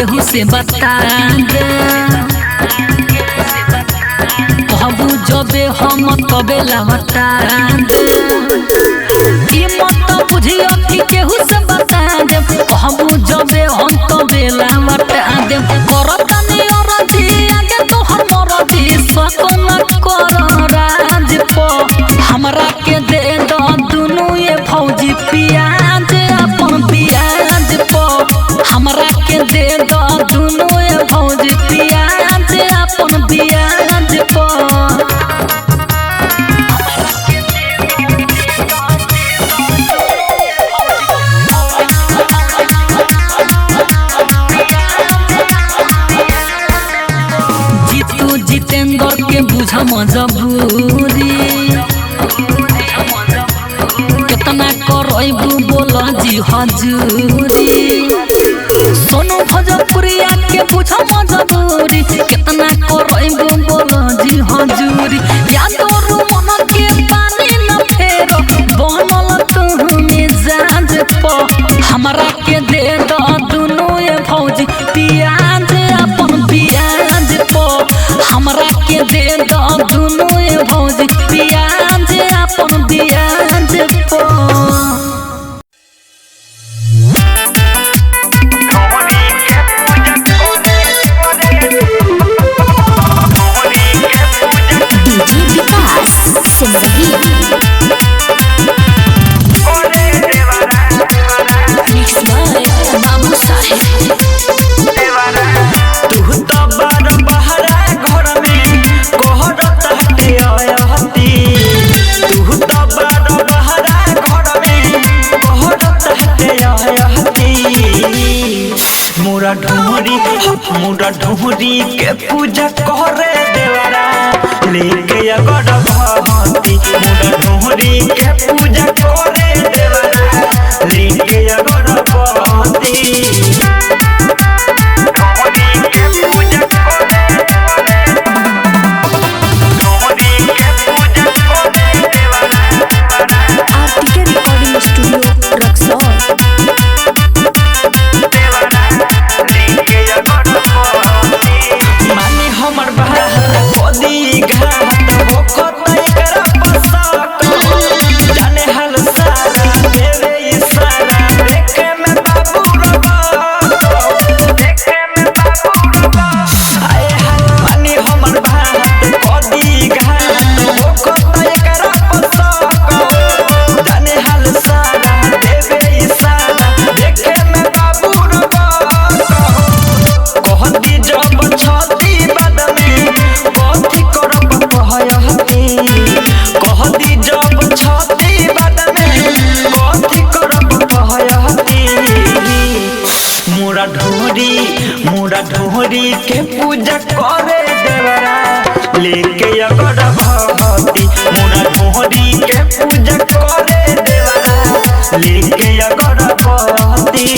केहू से बता दे कहबू जबे हम तबे लौटा दे ई मत बुझियो कि केहू से बता दे कहबू जबे हम तबे लौटा दे करतनी औरती आगे तोहर मरती सकन कर राज प हमरा के दे दो दुनु ये फौजी पियाज अपन पियाज प हमरा के दे दो दुनु ये फौजी पियाज अपन पियाज प जीतू जितेंद्र के बुझ मजबूरी कितना करबू बोल जी हजूरी सोनू भोजपुरिया के बुझ मजबूरी कितना करबू बोल जी हजूरी यादों मन के पानी न फेरो बनल तू मिजाज प हमरा के दे दो दुनु ये फौजी पियाज अपन पियाज प हमरा के दे दो दुनु ये फौजी पियाज अपन पियाज प DJ Vikas Simrahi mix by बाबू साहेब तू तो बड़ बहरा घर में कोहरत हटे आयती तू तो बड़ बहरा घर में कोहरत हटे आयती मोरा ढोरी के पूजा करे देवरा लेके अगर भगती मोरा ढोरी के पूजा करे देवरा लेके अगर भगती आरटीके रिकॉर्डिंग स्टूडियो रक्सौल माने हमर बात कोदी घात भोखत एकरा पसक जाने हाल सारा देवे इशारा देखे में बाबू रबा देखे में बाबू रबा आए हाय माने हमर बात कोदी घात भोखत एकरा पसक जाने हाल सारा देवे इशारा देखे में बाबू रबा कहती जब छती बाद में कथी करब कहती कहती जब छती बाद में कथी करब कहती मोरा ढोरी के पूजा करे देवरा लेके अगर भगती मोरा ढोरी के पूजा करे देवरा लेके अगर भगती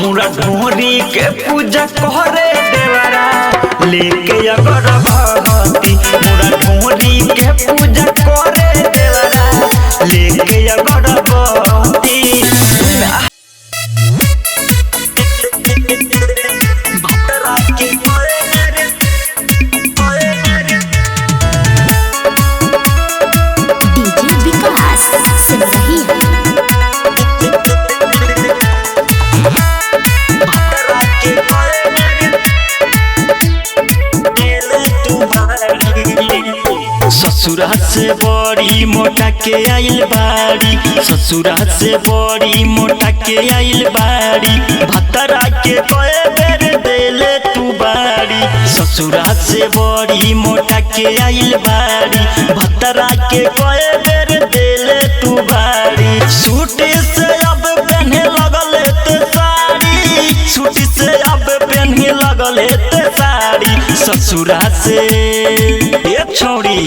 मुरा ढोरी के पूजा करे देवरा लेके अगर भगती मुरा ढोरी के पूजा करे देवरा लेके अगर भगती डीजे विकास सिमरही ससुरा से बड़ी मोटा के आइल बाड़ी, ससुरा से बड़ी मोटा के आइल बाड़ी, भतरा के कए बेर देले तू बाड़ी। ससुरा से बड़ी मोटा के आइल बाड़ी, भतरा के कए बेर देले तू बाड़ी। सूटी से अब पहने लगले ते साड़ी, सूटी से अब पहने लगले ते साड़ी। ससुरा से ये छोड़ी,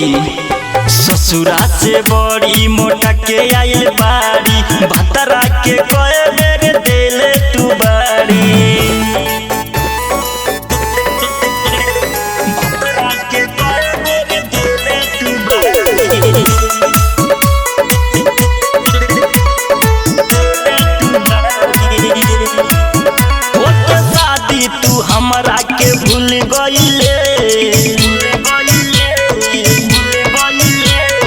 ससुरा से बड़ी मोटा के आइल बाड़ी, भतरा के कए बेर देले तू बाड़ी। भतरा के कए बेर देले तू बाड़ी। होते शादी तू हमरा के भूल गइले,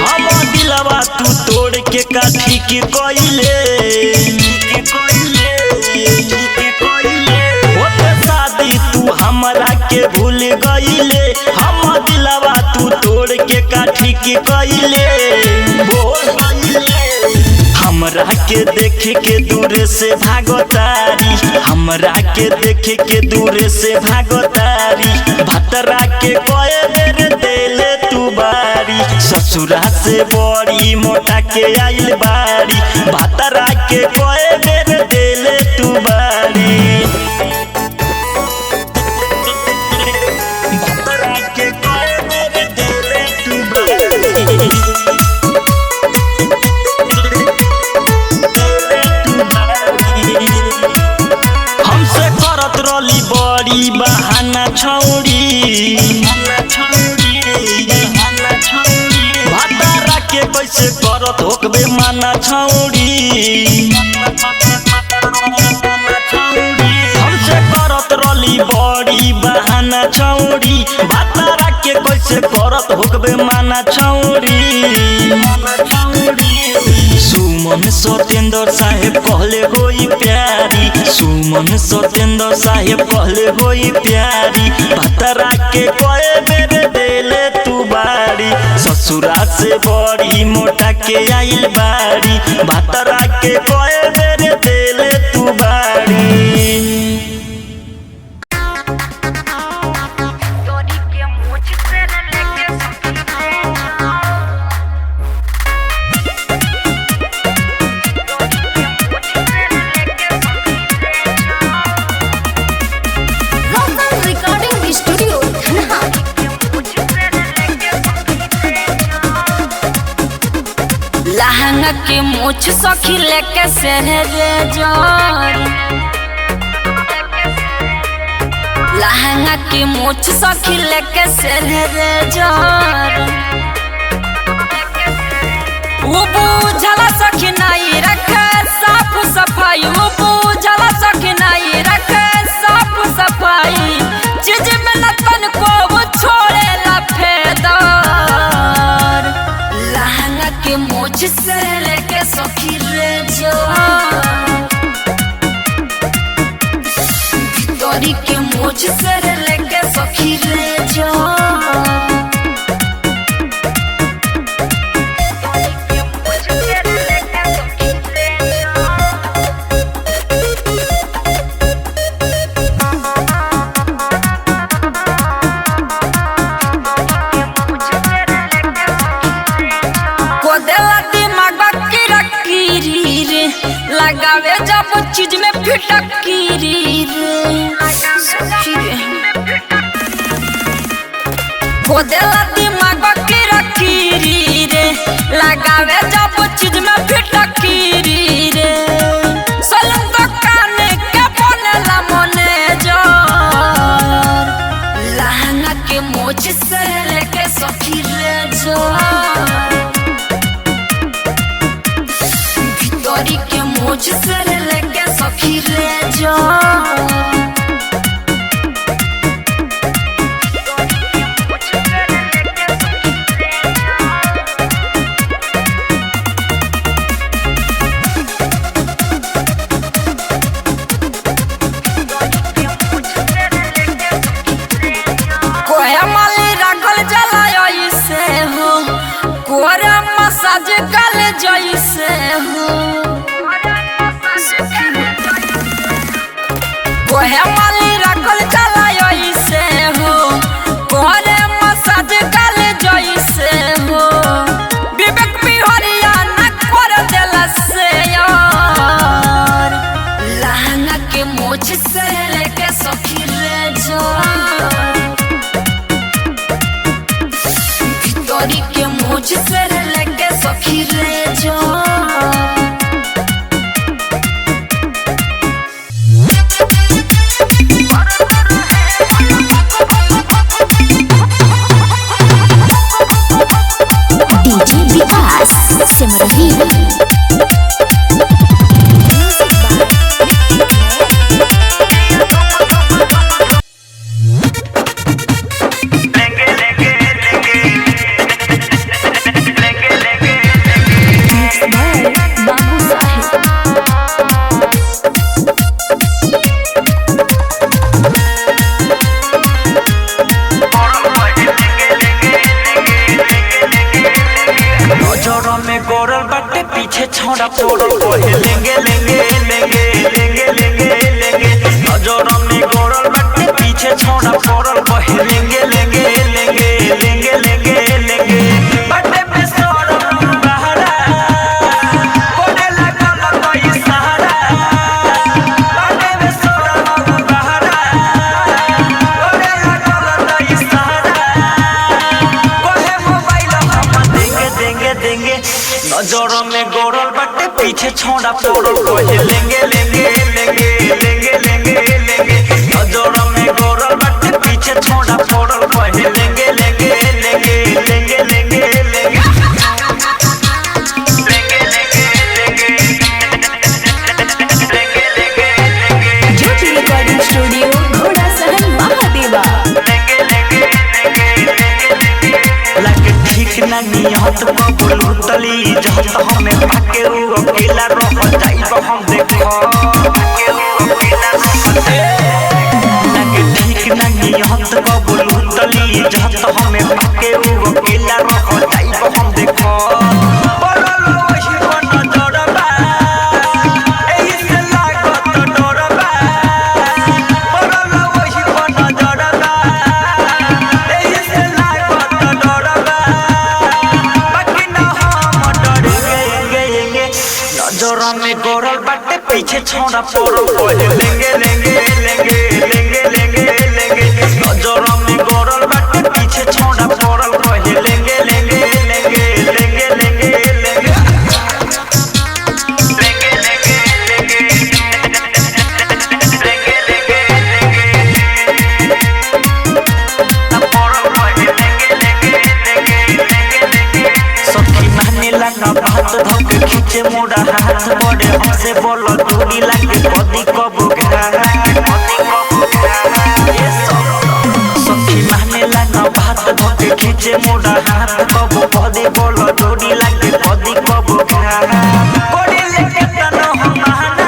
हम दिलवा तू तोड़ के काठी के कइले। होते शादी तू हमरा के भूल गइले, हम दिलवा तू तोड़ के काठी के कइले। हमरा के देख के दूर से भागोतारी, हमरा के देख के दूर से भागोतारी, भतरा के कए बेर देले तू बाड़ी। ससुरा से बड़ी मोटा के आइल बाड़ी, भतरा के कए बेर देले तू बाड़ी। भतरा के कए बेर देले तू बाड़ी। हमसे करत रली बड़ी बहाना छौड़ी, भतरा के कैसे करत होकबे माना छौड़ी। हमसे करत रली बड़ी बहाना छौड़ी, भतरा के कैसे करत होकबे माना छौड़ी। सुमन सत्येंद्र साहेब कहले होई प्यारी, सुमन सत्येंद्र साहेब कहले होई प्यारी, भतरा के कए बेर देले तू बाड़ी। ससुरा से बड़ी मोटा के आइल बाड़ी, भतरा के कए बेर देले तू बाड़ी। रिकॉर्डिंग स्टूडियो लहंगा के मोछ सखी लेके सहरे जोर, लहंगा के मोछ सखी लेके सहरे जोर। वो बुझला सखी नहीं रखे साफ सफाई, वो बुझला सखी नहीं रखे साफ सफाई। चीज में लतन को वो छोड़े ला फेदर, लहंगा के मोछ से लेके सखी रे जोर, भितरी के मोछ से लेके सखी रे जोर। लगावे जब चीज में फिटकीरी रे, खोदेला दिमाग की रकीरी रे, लगावे जब चीज में फिटकीरी रे। सलम तो काने के बनेला मने जोर, लहंगा के मोछ से लेके सखी रे जोर, भितरी के मोछ से लेके सखी रे जोर। मसाज कल जैसे हो कोहे वाली रखल चला ऐसे हो कोहरे मसाज कल जैसे हो विवेक बिहरिया न कर देला से यार लहंगा के मोछ से लेके सखी रे जान भितरी के मोछ से लेके सखी रे जान डीजे विकास सिमरही गोरल बाटे पीछे छोड़ा पोड़ल कोहे लेंगे लेंगे लेंगे लेंगे लेंगे लेंगे नजर में गोरल बाटे पीछे छोड़ा पोड़ल कोहे लेंगे लेंगे लेंगे लेंगे लेंगे लेंगे बाटे पे सोरल बहरा कोने लगल कोई सहारा बाटे पे सोरल बहरा कोने लगल कोई सहारा कोहे मोबाइल हम देंगे देंगे देंगे नजर में गोरल बाटे पीछे छोड़ा पोड़ल कोहे लेंगे लेंगे लेंगे लेंगे लेंगे लेंगे नजर में गोरल बाटे पीछे छोड़ा पोड़ल कोहे लेंगे लेंगे लेंगे लेंगे लेंगे लेंगे ज्योति रिकॉर्डिंग स्टूडियो घोड़ा सहन महादेवा ठीक ना नियत बबलू तली जहत हमें पाके उ अकेला रह जाइब हम देखो लगे ठीक ना नियत बबलू तली जहत हमें पाके उ अकेला रह जाइब हम देखो पड़ल वही बन जड़बा एही से लागत डरबा पड़ल वही बन जड़बा एही से लागत डरबा नजर में गोरल बाटे पीछे छोड़ा पोड़ल कोहे लेंगे लेंगे लेंगे लेंगे लेंगे लेंगे नजर में गोरल बाटे पीछे छोड़ा पोड़ल कोहे लेंगे लेंगे लेंगे लेंगे लेंगे लेंगे बात धोके खींचे मोड़ा हाथ बड़े हमसे बोलो दूरी लागे कदी कबू सखी माने लगा बात धोके खींचे मोड़ा हाथ कबू कदी बोलो दूरी लागे कदी कबू कोड़ी लेके तनो हम महाना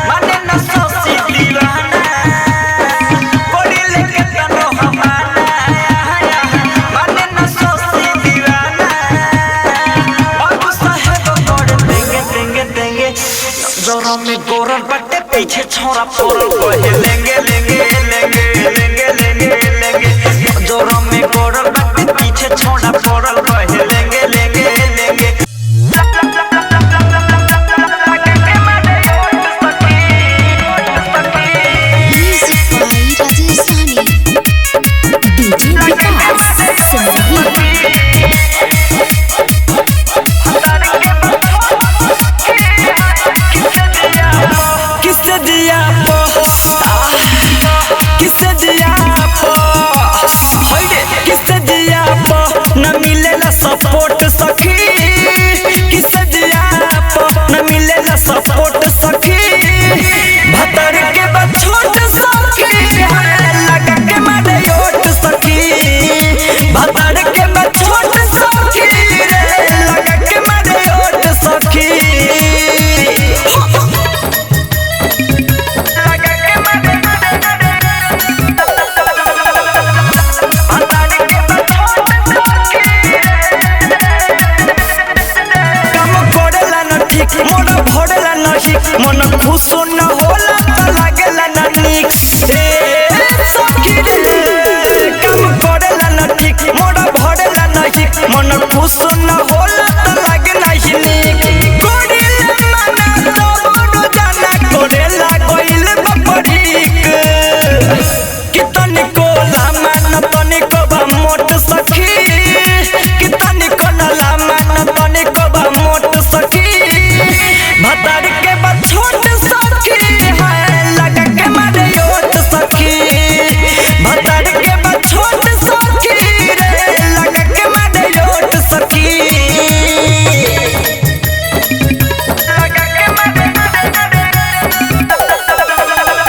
माने न सोसी दीवाना कोड़ी लेके तनो हम महाना माने न सोसी दीवाना नजर में गोरल बाटे पीछे छोड़ा पोड़ल कोहे लेंगे लेंगे लेंगे लेंगे लेंगे लेंगे नजर में गोरल बाटे पीछे छोड़ा पोड़ल कोहे लेंगे लेंगे लेंगे डीजे विकास सिमरही किससे दिया किससे दिया किससे दिया न मन खुश न होला त लागे नहीं नीक कोडिल मना तो रोजाना कोरेला गइल बपरीक कितनी को लामा न तनी को बा मोट सखी कितनी को न लामा न तनी को बा मोट सखी भतार के बा छोट सखी है लगा के मारे ओट सखी भतार के बा छोट सखी रे लगा के मारे ओट सखी लगा के मारे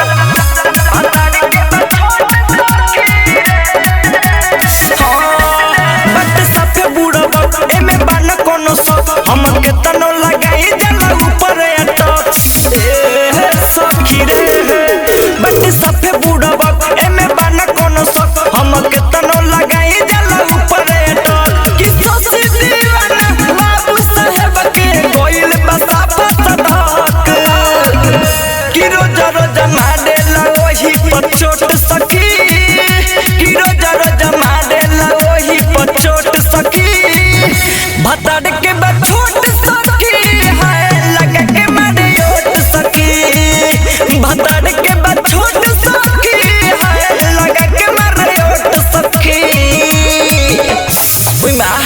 भतार के बा छोट सखी बट सफे बुढ़वा एमे बान कोनो सब हम के तनो लगाई जाला ऊपर अटक सखी रे बट सफे बुढ़वा एमे बान कोनो सब हम के तनो लगाई जाला ऊपर अटक कि सोसी दीवाना बाबू साहेब के गोइल बसाफा सधक कि रोज रोज मारेला ओही पर चोट सखी कि रोज रोज मारेला ओही पर चोट सखी भतार के बा छोट सखी है लगा के मारे ओट सखी भतार के बा छोट सखी है लगा के मारे ओट सखी ओइ मां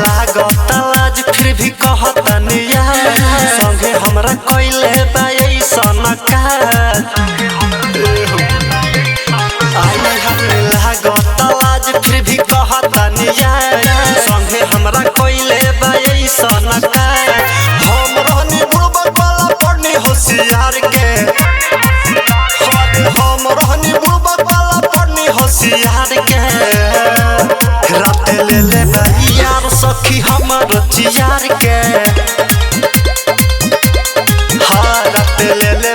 लागत फिर भी कहतनी संगे हमरा कइले बा ऐसन काज लागत फिर भी कहतनी संगे हमरा कइले बा ऐसन काज हम रहनी बुड़बक वाला पढ़नी होशियार के हम रहनी बुड़बक वाला पढ़नी होशियार के रात ले ले यार सखी हमर चियार के हाँ रात ले ले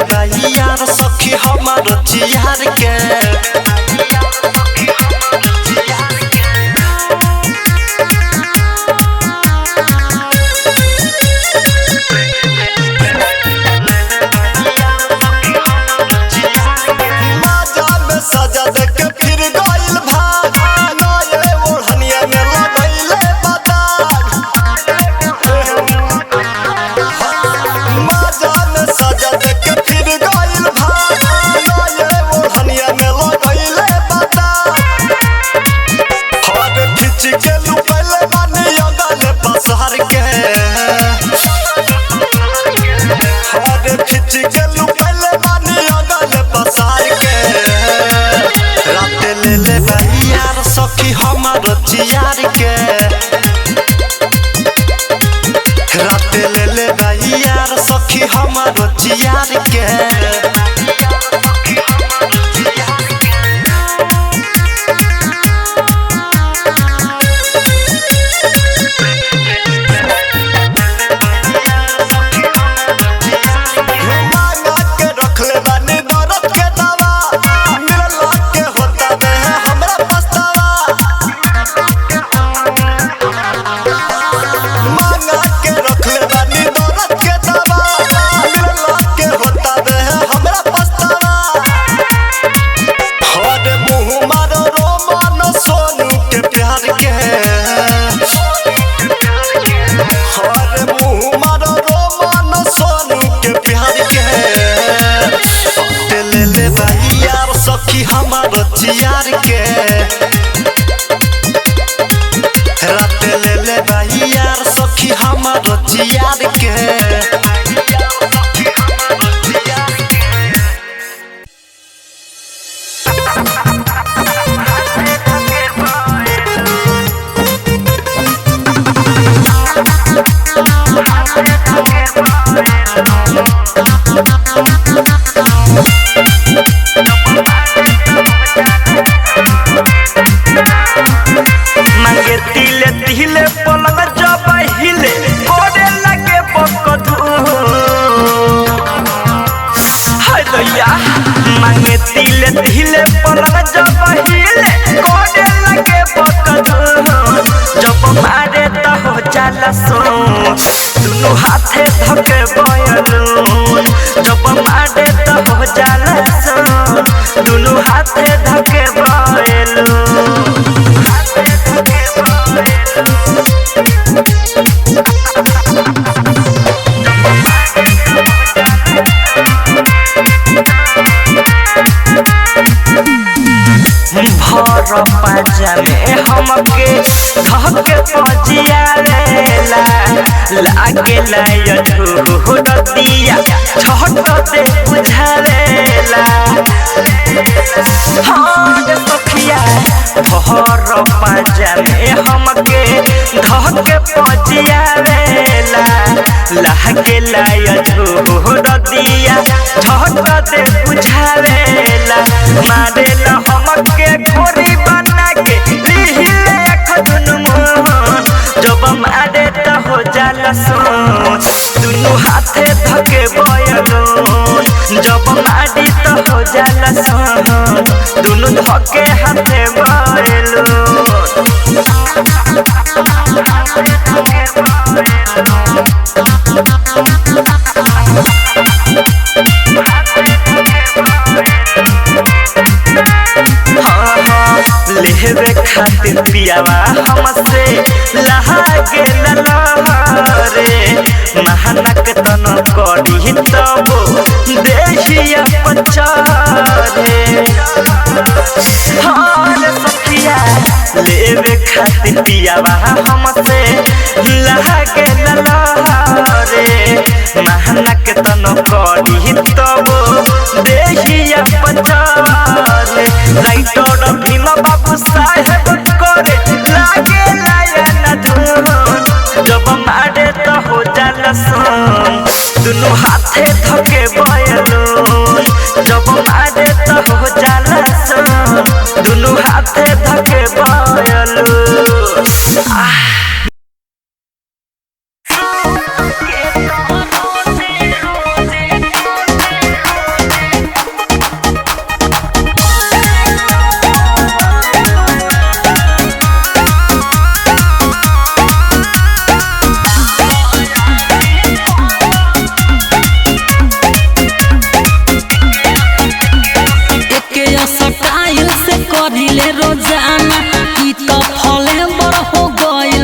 यार सखी हमर चियार के माजा में सजा दे के फिर गइल भाग नए ओढ़निया में लगइले बदाग माजा में सजा दे के फिर गइल भाग नए ओढ़निया में लगइले बदाग हर खिच के लुपले बानी अगले पसार के हर खिच के लुपले बानी अगले पसार के रात ले ले यार सखी हमर चियार के रात ले ले यार सखी हमर चियार के मांगा के रखले बानी दर्द के दवा मिलला के होता दे हमरा पछतावा मांगा के रखले बानी दर्द के दवा मिलला के होता दे हमरा पछतावा हर मुंह मारो रोमान सोनू के प्यार के हर मुंह मारो रोमान सोनू के प्यार के ले ले यार सखी हमर चियार के रात ले ले यार सखी हमर चियार के मांगे तिले तिले पलंग जब हिले कोडे लगे बकदू हाय दैया मांगे तिले तिले पलंग जब हिले कोडे लगे बकदू जब मारे त हो जाला सो दुनु हाथे धके बयलून जब मारे तो हो जाला सो दुनु हाथे धके बयलून भर पाजा में हमके धके पजियावेला लागेला यझूर दिया छट दे बुझावेला हाँ सखिया भर पाजा में हमके धके पजियावेला लागेला यझूर दिया छट दे बुझावेला मारेला हमके खोरी बना के लिहिले दुनु मोहन जब मारे तो हो जाला सोन दुनु हाथे धके बयलून जब मारी तो हो जाला सोन दुनु धके हाथे बयलून लेवे खातिर पियावा हमसे लहागे ललहरे महानक तन करी तब देहिया पचारे हाल सखिया लेवे खातिर पियावा हमसे लहागे ललहरे महानक तन करी तब देहिया पचारे राइटर भीम बाबू साहेब करे लागे लायन धुन जब मारे तो हो जाला सोन दुनु हाथे धके बयलून जब मारे तो हो जाला सोन दुनु हाथे धके बयलून स्टाइल से करिले रोजाना ई तो फले बड़ हो गइल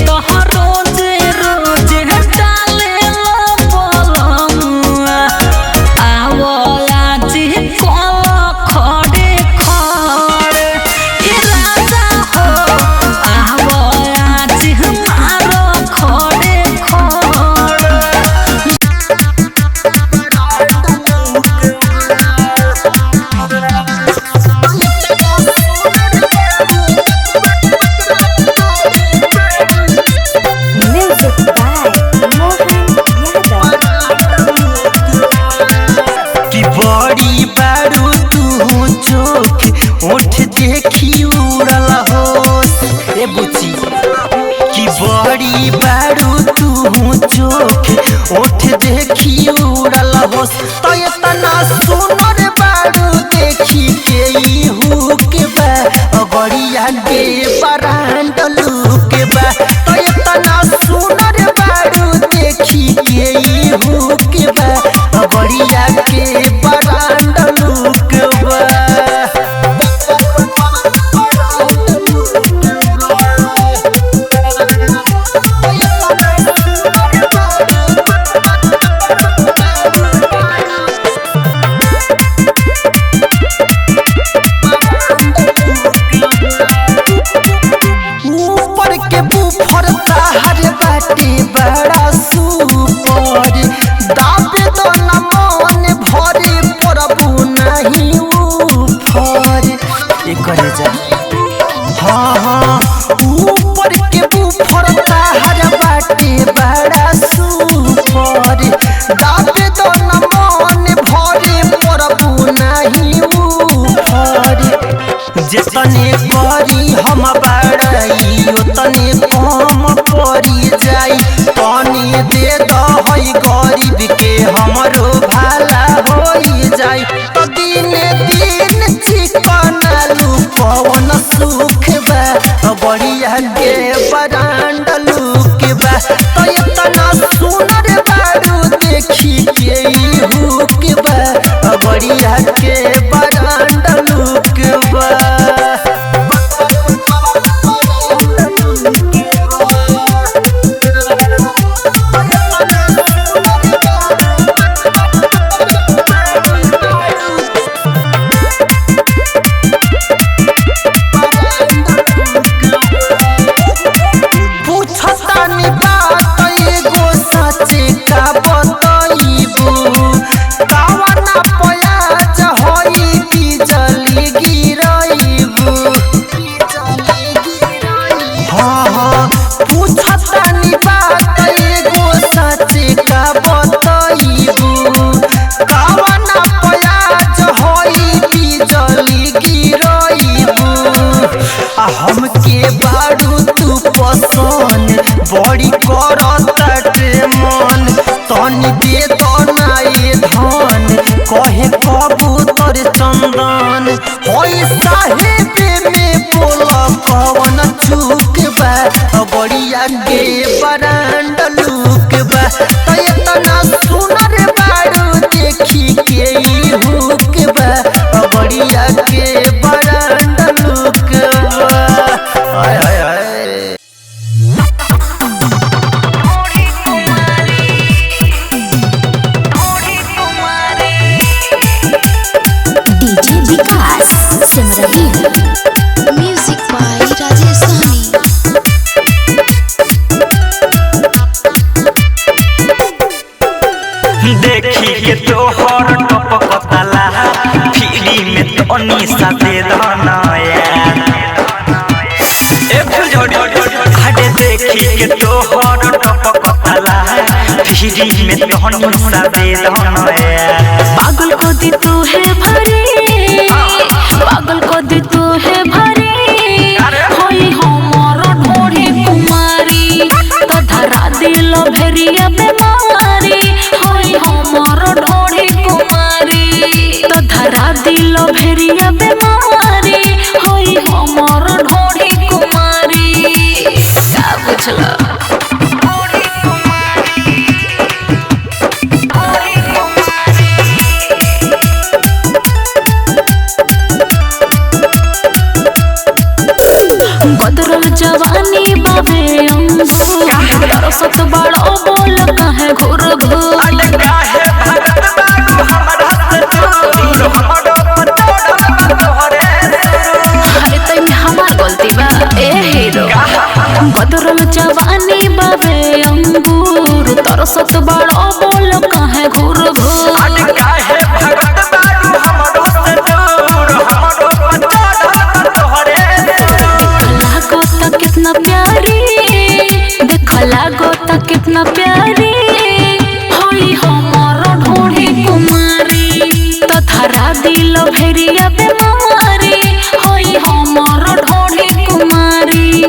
तो रोज रोज डाले बलमुआ आवो आज कल खड़े खड़े ए राजा हो आवो आज हमारो खड़े खड़े Music by Mohan Yadav. कि बड़ी बारू तू चोख ओठ देखी उड़ल हो ए बुची कि बड़ी बारू तू चोख ओठ देखी उड़ल हो तो इतना सुनर बारू देखी के हु के बा अगड़िया के बरांड लुक बा तो इतना सुनर बारू देखी के हु के बा अगड़िया के बरांड लुक बा ऊपर के बुफर ताहर बाटे बड़ा सुपर दाबे तो न मन भरे परबू नहीं ऊपर एकरे जा हाँ ऊपर के बुफर ताहर बाटे बड़ा सुपर दाबे तो न मन भरे परबू नहीं ऊपर जितने करी हम बड़ाई उतने कम पड़ी जाई तनी दे दहई गरीब के हमरो भाला होई जाई तो दिन दिन चिकन आलू पवन सुख बा बढ़िया के बरांड लुक बा तो इतना सुनर बारू देखी के हुक बा बढ़िया के बरांड लुक बा पूछतानी बात एगो सच्चे का बतईबू कावना प्याज होई बिजली गिरईबू हाँ पूछतानी बात एगो सच्चे का बतईबू कावना प्याज होई बिजली गिरईबू हमके बारू तू पसंद बड़ी करत मन तनी दे तो नाए धन कहे कबूतर चंदन होई साहेब में बोल कवन चूक बा बढ़िया के बरांड लुक बा तो इतना सुनर बारू देखी के हुक बा बढ़िया के बरांड लुक बा हाय हाय हाय DJ Vikas Simrahi. Music by Rajesh Sahni. देखी के तोहर टपकतला फिरी में तनी सा दे दनाया ए फुलझड़ी हटे देखी के तोहर टपकतला फिरी में तनी सा दे दनाया पागल को दी तू है भरे पागल को दी तू है भरे होई हमर ढोढ़ी कुमारी तो धरा दिल भेरिया बेमारी होई हमर ढोढ़ी कुमारी तो धरा दिल भेरिया बेमारी होई हमर ढोढ़ी कुमारी क्या बुझला बदरल जवानी बाबे अंगो तरसत बड़ो बोल कहे घुर घुर अरे काहे भगत बाबू हमरा से दूर हमरो पतोड़ तोहरे अरे तई हमार गलती बा ए हीरो बदरल जवानी बाबे अंगूर तरसत बड़ो बोल कहे घुर घुर अरे काहे भगत बाबू हमरो से दूर हमरो पतोड़ तोहरे लागो ता कितना प्यारी देख लागो ता कितना प्यारी होई हमर ढोढ़ी कुमारी तो धरा दिल भेरिया बेमारी होई हमर ढोढ़ी कुमारी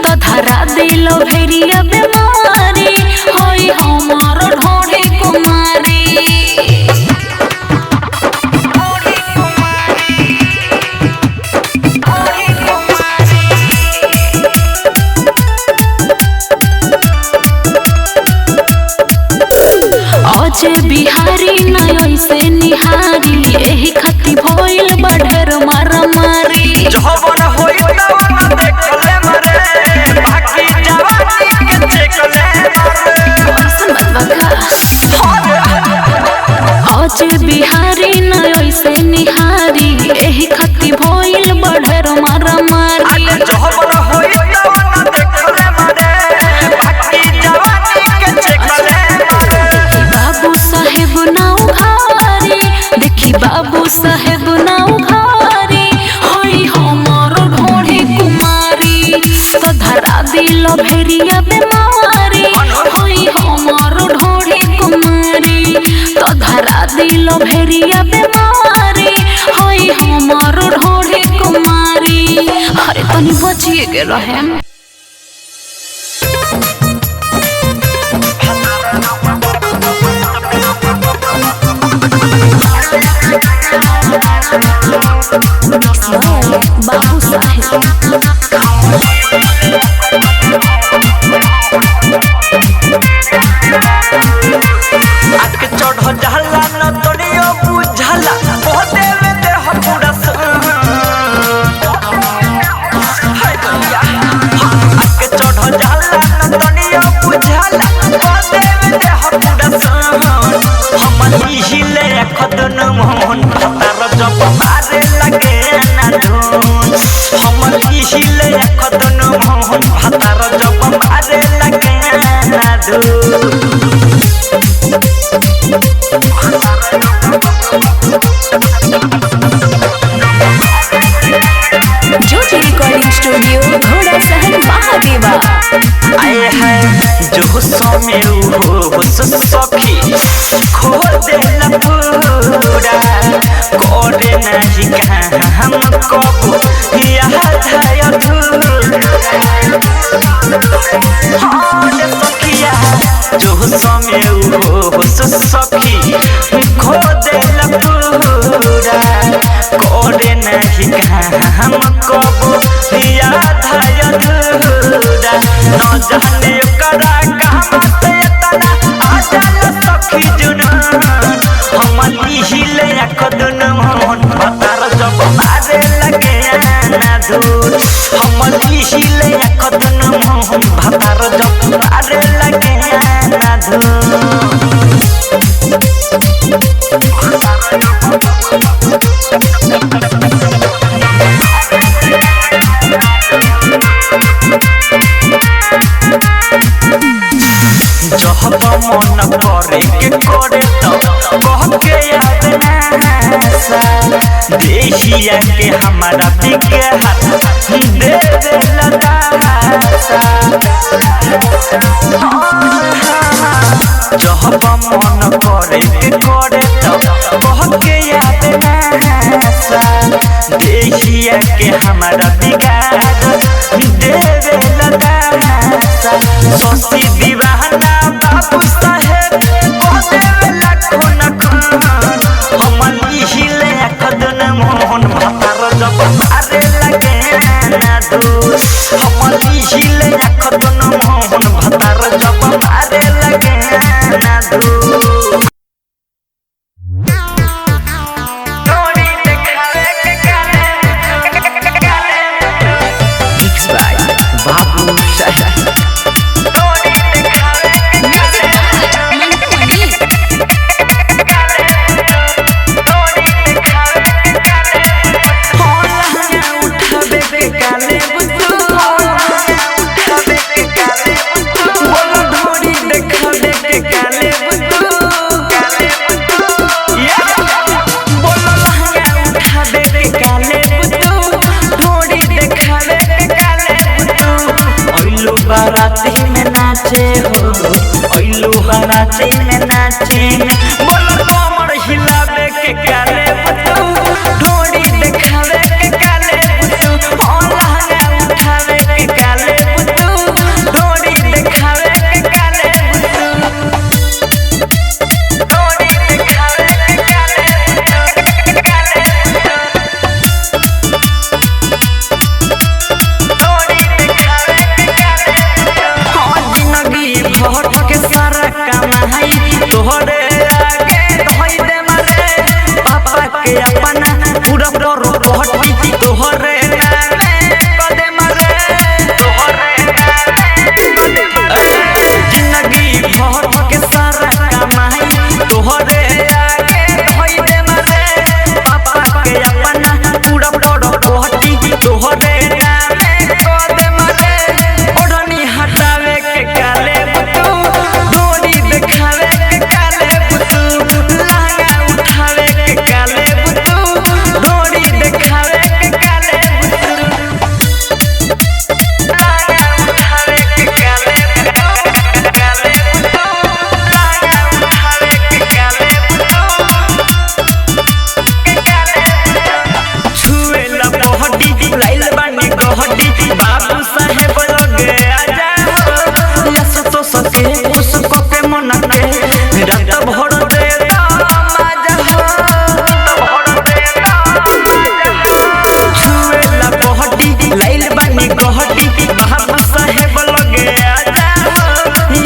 तो धरा दिल भेरिया बेमारी होई हमर ढोढ़ी कुमारी अजे बिहारी नय से निहारी एही खती भइल बढ़ेर मारामारी जवन होई तवन देखले मरे बाकी जवानी के चेकले ऐसन बात बा अजे बिहारी नय से निहारी एही खती भइल बढ़ेर मारामारी जवन होई तवन देखले मरे बाकी जवानी के चेकले बाबू साहेब नाउ घारी देखी बाबू साहेब नाउ घारी होई हमर ढोढ़ी कुमारी तो धरा दिल भेरिया बेमारी होई हमर ढोढ़ी कुमारी तो धरा दिल भेरिया बेमारी होई हमर ढोढ़ी कुमारी अरे तनी बचिए के रहे बाबू साहेब आके चढ़ जाला न तोड़ियो बुझला ओ देवे देह पूरा हाय दुनिया आके चढ़ जाला न तोड़ियो बुझला ओ देवे देह पूरा हम हिले खदन मोहन फतार जब मारे लगे ना धुन हम हिले खदन मोहन फतार जब मारे लगे ना धुन ज्योति रिकॉर्डिंग स्टूडियो घोड़ा सहन महादेवा। आए हैं जो समय हो सखी खो देला पूरा करे नहीं हम कबो याद है सखिया जो समय हो सखी खो देला पूरा करे नहीं हम कबो याद है न जाने करा कहाँ से तना आ जाला सखी जुनून हम हिले खदन मोहन फतार जब मारे लगे ना दूर हम हिले खदन मोहन फतार जब मारे लगे ना दूर जब मन करे के करे तो कह के याद ना देखिया के हमारा दिखे हाथ दे दे लगासा जब मन करे के करे तो कह के याद ना देखिया के हमारा दिखा दे दे लगासा सोसी दीवाना बाबू साहेब देवे लाखों नखन हम हिले खदन मोहन फतार जब मारे लगे ना दूर हम हिले खदन मोहन फतार जब मारे लगे ना दूर बाबू साहेब गइलू नाचे में नाचे में बोल कमर हिलावे के काले बुतू ढोड़ी देखावे के काले बुतू ओ लहंगा उठावे के काले बुतू ढोड़ी देखावे के काले बुतू ढोड़ी देखावे के काले बुतू काले ढोड़ी देखावे के काले ओ जिंदगी भर के सारा कमाई तोहरे आगे धोई दे मारे पापा के अपना पूरा करो पहटी तोहरे नामे कदे मारे तोहरे नामे कदे मारे जिंदगी भर के सारा कमाई तोहरे आगे धोई दे मारे पापा के अपना पूरा करो पहटी तोहरे नामे कदे मारे ओढ़नी हटावे के काले बुतू ढोड़ी देखावे के काले बुतू लहंगा उठावे के काले बुतू ढोड़ी देखावे के काले बुतू लहंगा उठावे के काले बुतू काले बुतू लहंगा उठावे के काले बुतू के काले छुए ला पहटी लाइल बानी गहटी बाबू साहेब लगे आजा यस तो सके उसको के मन के रात भर दे माजा हो भर दे छुए ला पहटी लाइल बानी गहटी बाबू साहेब लगे आजा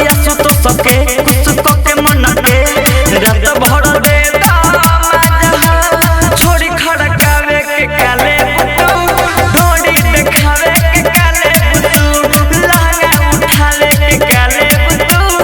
यस तो सके उसको के मन के रात भर दे माजा छोड़ी खड़कावे के काले बुतू ढोड़ी देखावे के काले बुतू लहंगा उठावे के काले बुतू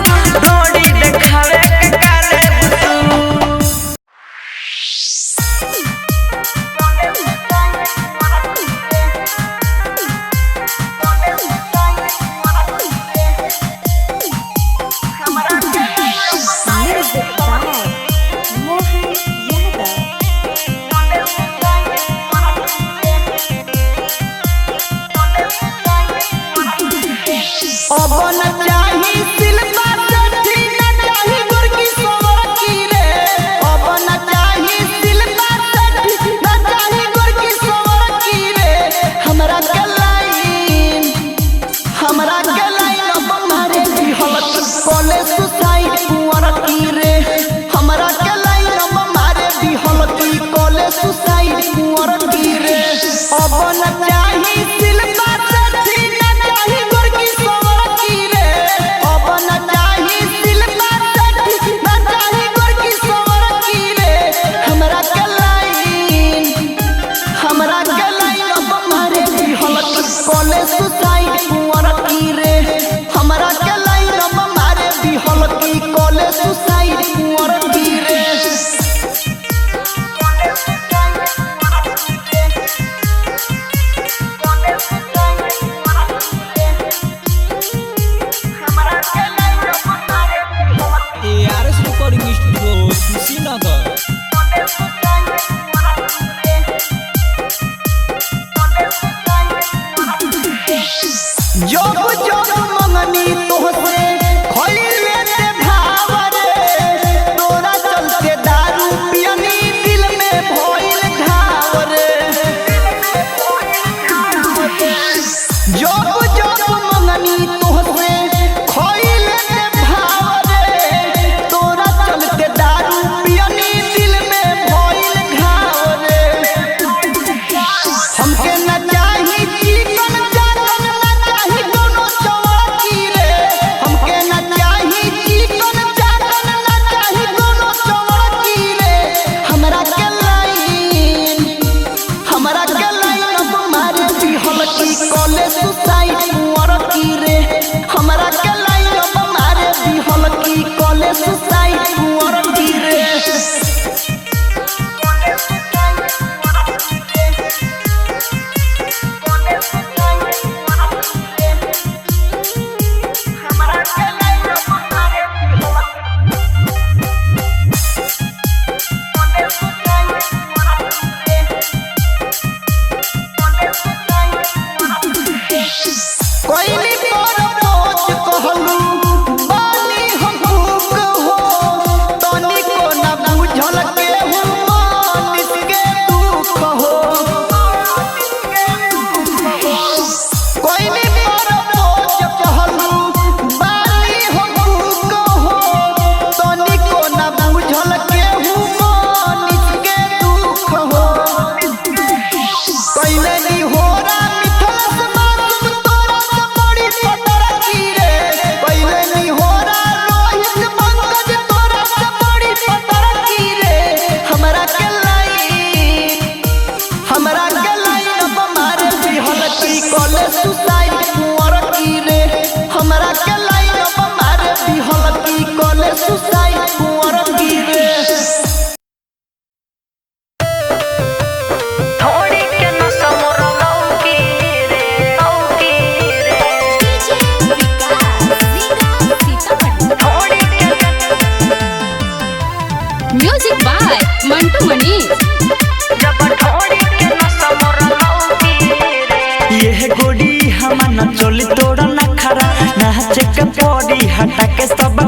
चोली तोड़ा ना खरा नाचे के पौड़ी हटा के सब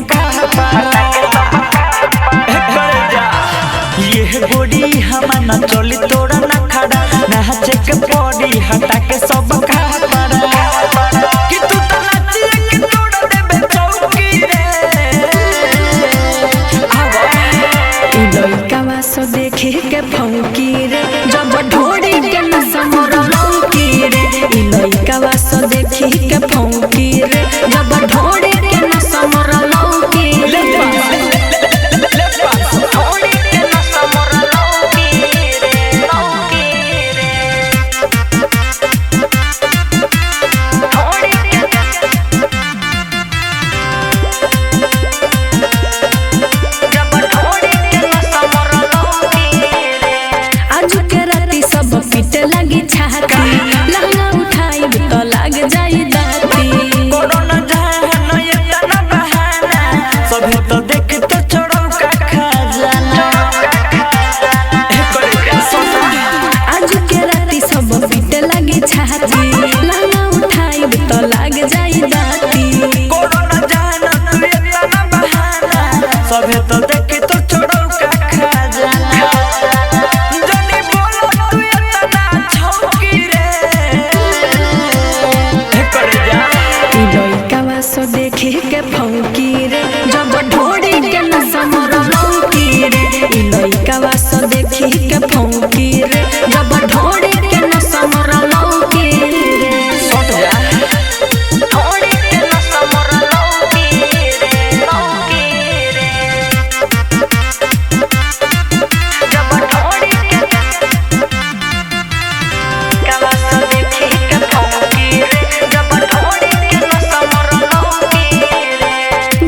ये गोड़ी हमारा चोली तोड़ा ना खड़ा नाचे के पौड़ी हटा के सब कि तू तो नाचिए कि तोड़ देबे चौकी रे लइकावा सो देखे के भौंकी रे जब ढोड़ी के नसा मोर लौकी रे लइकावा सो देखे के भौंकी रे जब ढोड़ी के नसा मोर लौकी रे ढोड़ी के नसा मोर लौकी रे ढोड़ी के लगी छाती लहंगा उठाई तो लग जाई दाती कोरोना जहान ये तना बहाना सभी तो देख तो छोड़ो का खजाना आज के राती सब पीटे लगी छाती लहंगा उठाई तो लग जाई दाती कोरोना जहान तू ये तना बहाना सभी तो देख तो छोड़ो का खजाना जनी बोलो तू ये तना छौकी रे लइकावा सो देखे के भौंकी रे जब ढोड़ी के नसा मोर लौकी रे लइकावा सो देखे के भौंकी रे जब ढोड़ी के नसा मोर लौकी रे सट जा ढोड़ी के नसा मोर लौकी रे लौकी रे जब ढोड़ी के कावा सो देखे के भौंकी रे जब ढोड़ी के नसा मोर लौकी रे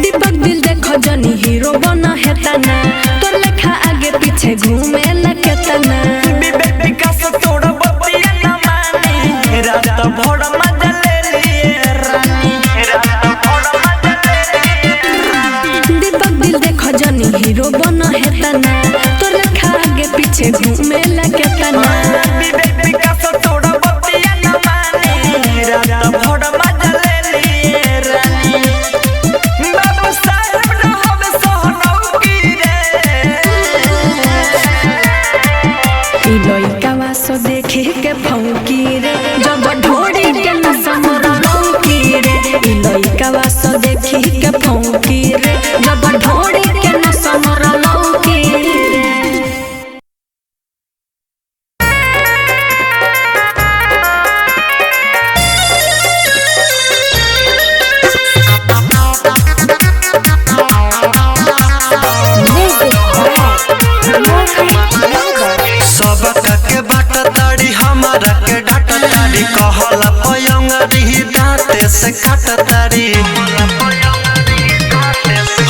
दीपक दिल देखो जनी हीरो बना है तना तोर लेखा आगे पीछे घूमे लगे तना विवेक विकास तोड़ बतिया न माने रात भर मजा ले लिए रानी रात भर मजा ले लिए दीपक दिल देखो जनी हीरो बना है तना तोर लेखा आगे पीछे घूमे लगे तना विवेक विकास तोड़ बतिया न माने रात भर मजा ले लिए रानी बाबू साहब न हम सोहनौकी रे लइकावा सो देखे के भौंकी रे जब ढोड़ी के नसा मोर लौकी रे लइकावा सो देखे के भौंकी रे जब ढोड़ी के नसा मोर लौकी रे सबका के बाट ताड़ी हमारा के डाट ताड़ी कहला पयंगरी दांते से काट ताड़ी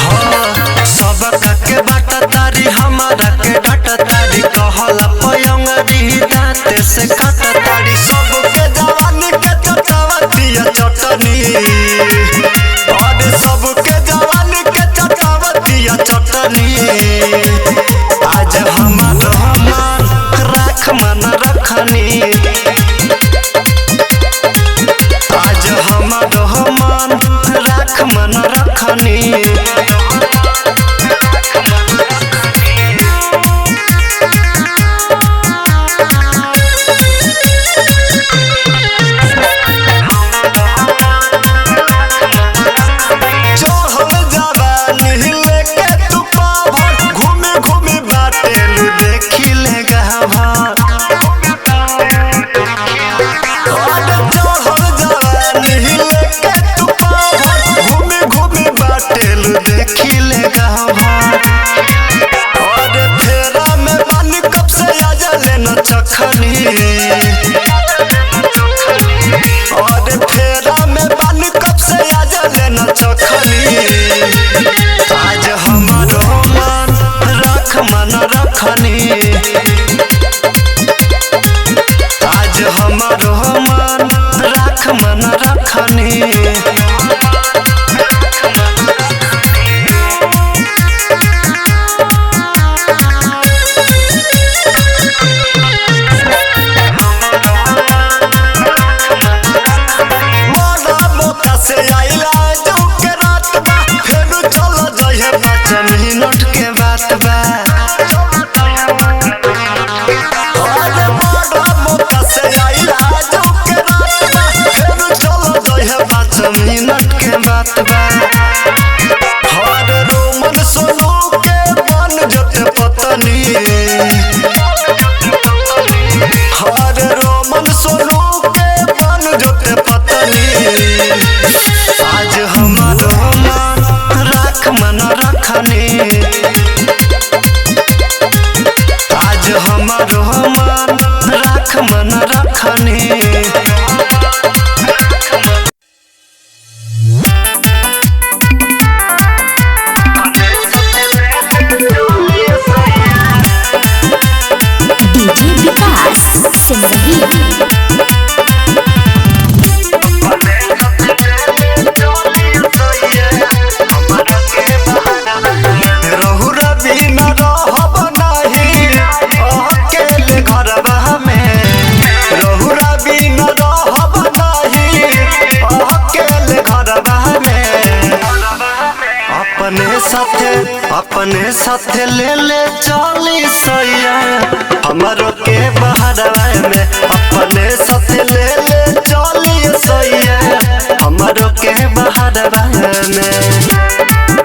हाँ सबका के बाट ताड़ी हमारा के डाट ताड़ी कहला पयंगरी दांते से काट ताड़ी सबके जवानी के चटावतिया चटनी और सबके जवानी के चटावतिया चटनी आज हमार हमान राख मन रखनी आज हमार हमान राख सिमरही रहु रवि न रहब नाही अकेले घरबा में रहु रवि न रहब नाही अकेले घरबा में अपने साथे ले ले चली सैया हमरो के बहरवा में अपने साथे ले ले चली सैया हमरो के बहरवा में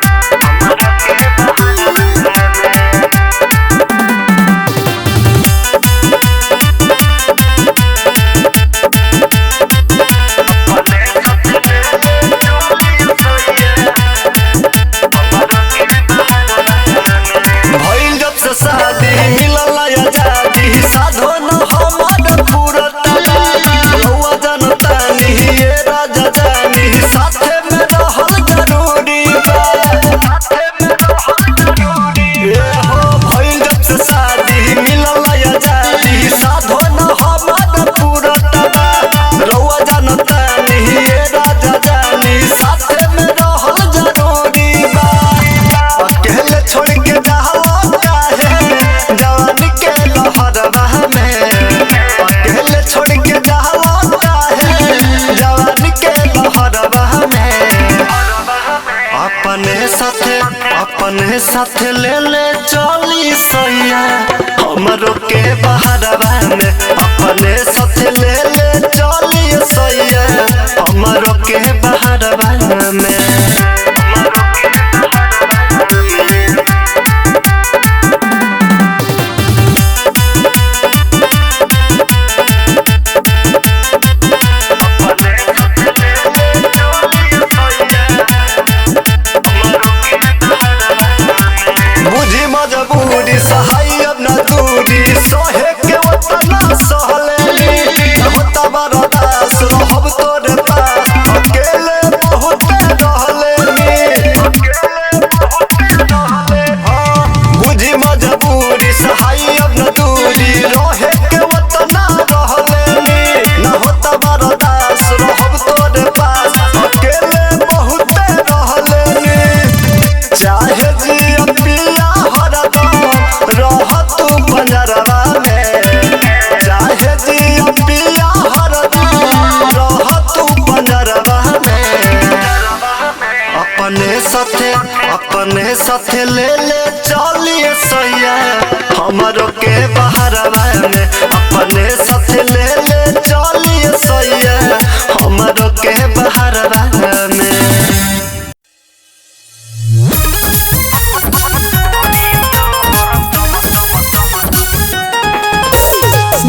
भइल जब से शादी मिलल आजादी साधो न हमर पूरता रउआ जनता नहीं ये राजा जानी साथे में रहल जरूरी बा ये हो भइल जब से शादी मिलल आजादी साधो न हमर पूरता रउआ जनता नहीं ये राजा जानी साथे में रहल जरूरी बा अकेले छोड़ के जाओ काहे जवानी के लहरवा में अकेले छोड़ के जाओ काहे जवानी के लहरवा में अपने साथे ले ले चली सैया हमरो के बहरवा में अपने साथे ले ले चली सैया हमरो के बहरवा में बुझी मजबूरी सहाय अब न दूरी सहे के उतना सहले होता बरदास रहब तोरे पास अकेले बहुत रहले बुझी मजबूरी सहाय अब न दूरी रहे के उतना रहले न होता बरदास रहब तोरे पास अकेले बहुत रहले चाहे जिया पिया हरदम रह तू पंजरवा में चाहे जिया पिया हरदम रह तू पंजरवा में अपने साथे ले ले चलिए सैया हमरो के बहरवा में अपने साथे ले ले चलिए सैया हमरो के बहरवा में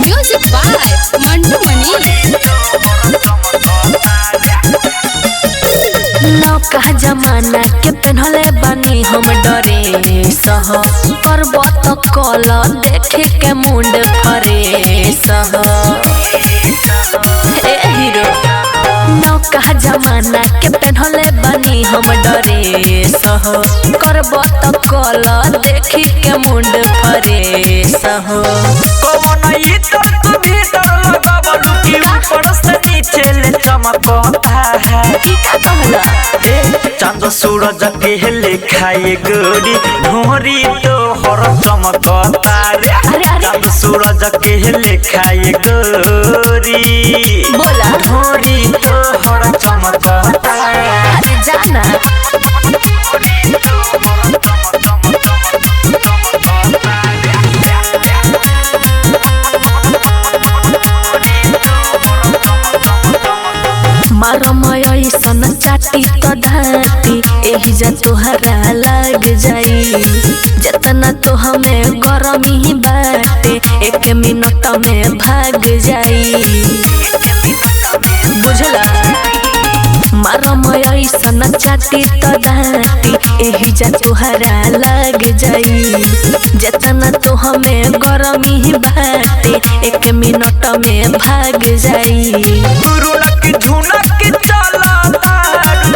म्यूजिक बाय मंटू मनी नौका जमाना के पहनले बनी हम डरे सह पर्वत कल देखे के मुंड फरे सह ए हीरो नौका जमाना के पहनले बनी हम डरे सह पर्वत कल देखे के मुंड फरे सह कौन इतर तू भीतर लगावलू कि ऊपर से नीचे ले चमकता है की का कहला चांद सूरज के लेखाए गोरी ढोरी तो हर चमकता रे चांद सूरज के लेखाए गोरी बोला ढोरी तो हर चमकता अरे जाना मारमय सन चाटी तो धाती एही जा तोहरा लग जाई जतना तो हमें गरमी बाटे एक मिनट में भाग जाई बुझला मारमय सन चाटी तो धाती एही जा तोहरा लग जाई जतना तो हमें गरमी बाटे एक मिनट में भाग जाई गुरुनक झुनक चला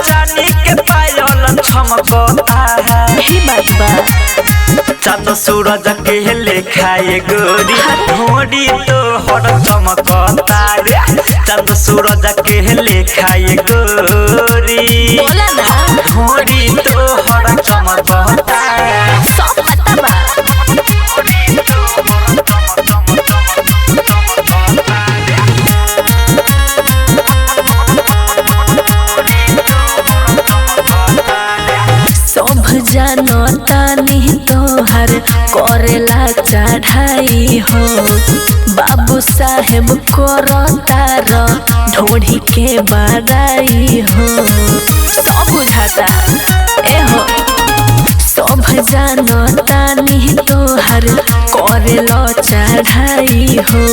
जानी के पायल छमकता है ही बात बा चांद सूरज के लेखा ये गोरी ढोड़ी तो हर चमकता रे चांद सूरज के लेखा ये गोरी बोला ना ढोड़ी तो हर चमकता सब पता बा सब जानता नहीं तोहर करेला चढ़ाई हो बाबू साहेब करतार ढोढ़ी के बड़ाई हो सब बुझाता ए हो सब जानता नहीं तोहर करेला चढ़ाई हो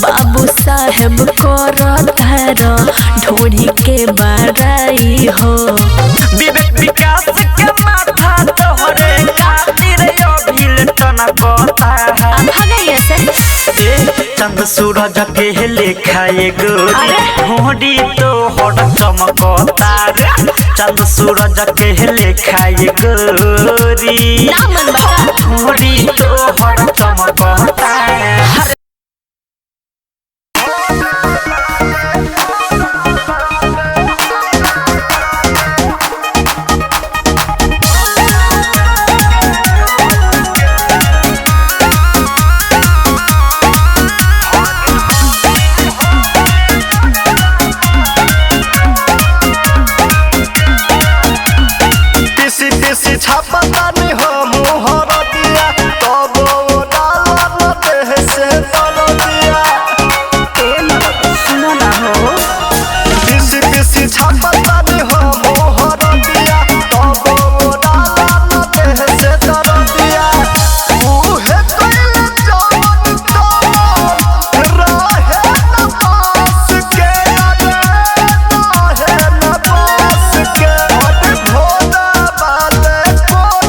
बाबू साहेब करतार ढोढ़ी के बड़ाई हो विवेक विकास के माथा तोहरे खातिर अभिल टनकता है भगैया से चंद सूरज के लेखा ये गोरी ढोड़ी तो हर चमकता रे चंद सूरज के लेखा ये गोरी नामन बता ढोड़ी तो हर चमकता है टिसी छापता नहीं हो मुहर दिया तब वो डाला न देह से तल दिया सुनो ना हो टिसी छापता नहीं हो मुहर दिया तब वो डाला न देह से तल दिया मुहे कइले जवन तो रहे न पास के रहे न पास के भोला बाले कोई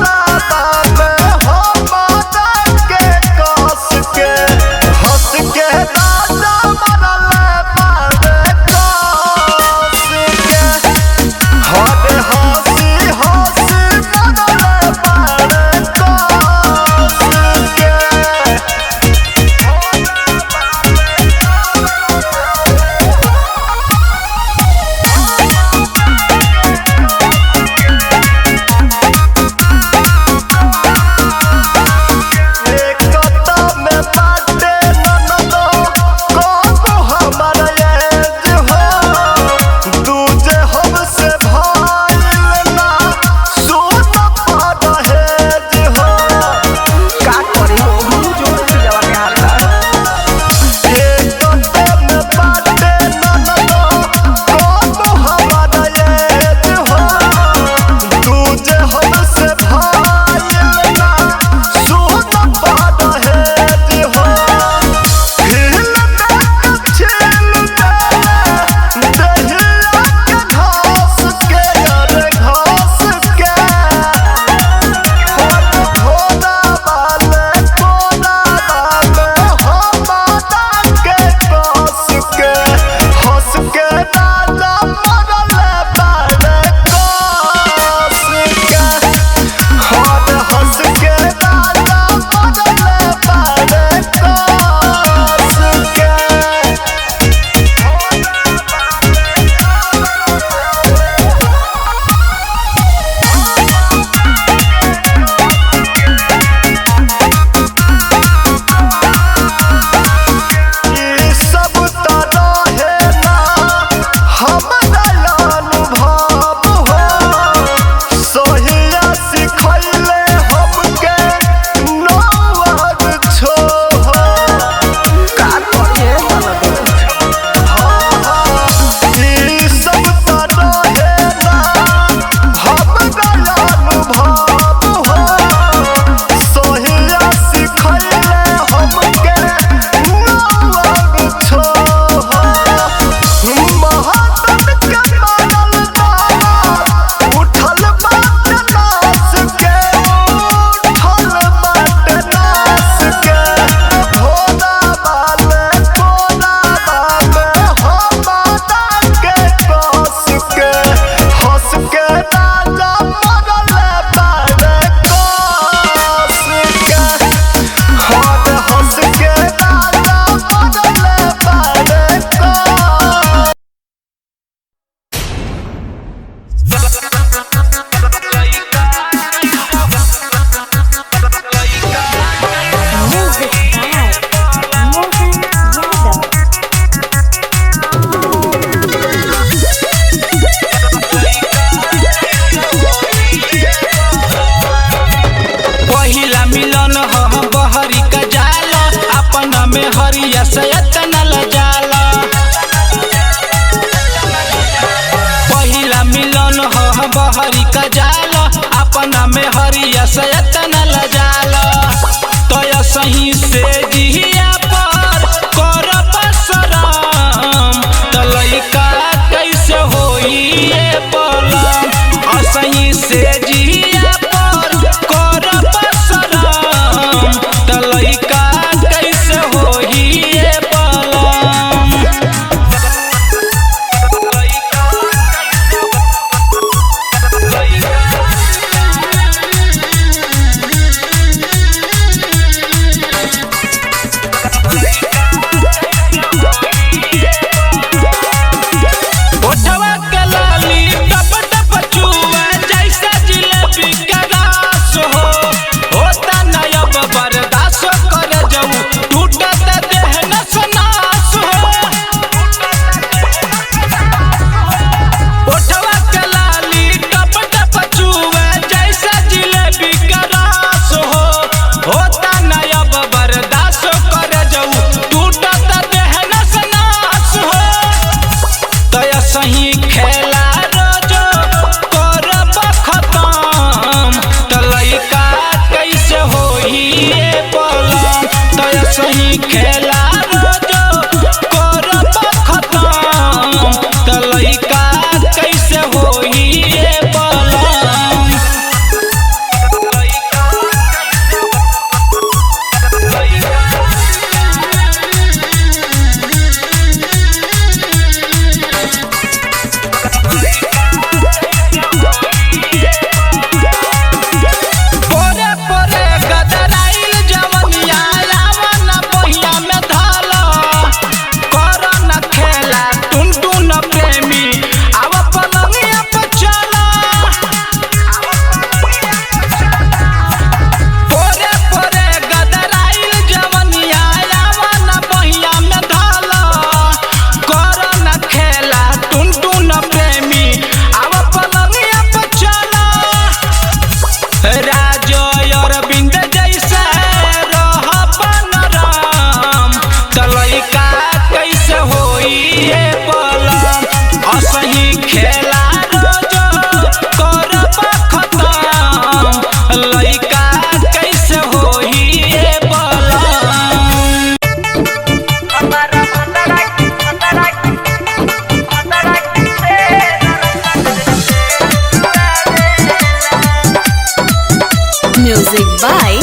by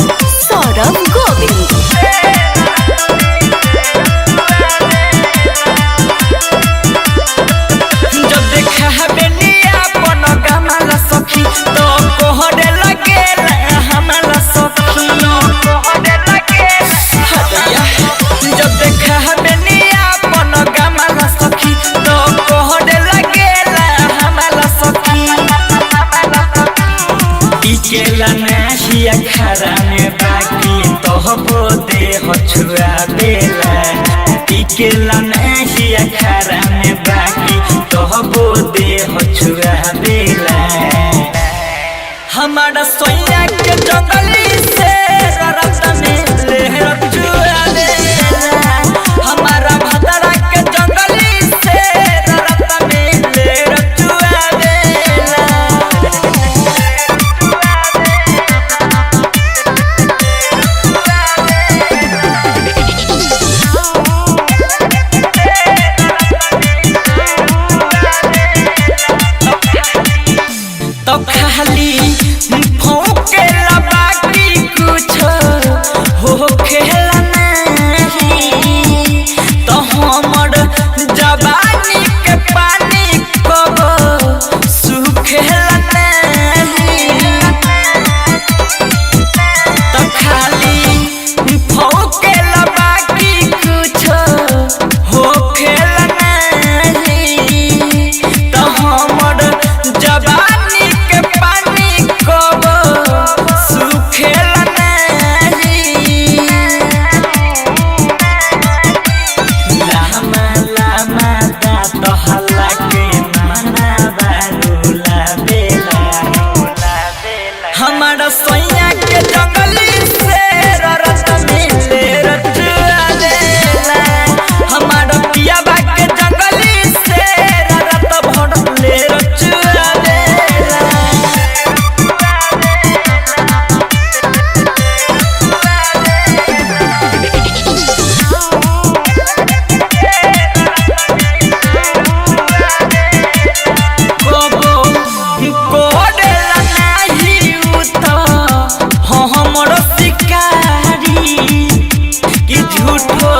Saurabh Govind. जब देखा बेनिया अपन गमाला सखी तो कोहरे लगेला हमारा सखी जब देखा बेनिया अपन गमाला सखी तो कोहरे लगेला हमारा सखी इकेला नाशिया खरा में बाकी तो हो दे हो छुआ बेला इकेला नाशिया खरा में बाकी तो हो दे हो छुआ बेला हमारा सोया के जंगली से ररत में ले छुआ बेला हमारा भदरा के जंगली से ररत में ले छुआ बेला तो खाली भौंकेला बाकी कुछ हो खेला नहीं तो हमर जवानी के पानी कब सूखेला नहीं तो खाली भौंकेला बाकी कुछ हो खेला नहीं तो हमर जवानी के पानी कब सूखेला नहीं लामा लामा दाँत हल्ला के माना बारूला बेला हमारा सोया के जंगली से ररत मिले रचुआ देला हमारा पियाबा के जंगली से ररत भरले रचुआ देला कोबो कोडेला नाही उत हमर शिकारी कि झूठो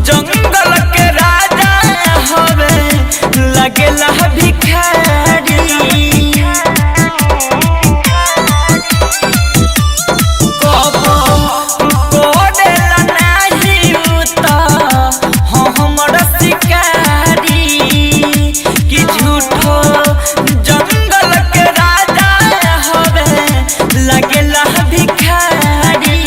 जंगल के राजा हवे लगेला भिखारी कोबो कोडेला नाही उत हमर शिकारी कि झूठो जंगल के राजा हवे लगेला भिखारी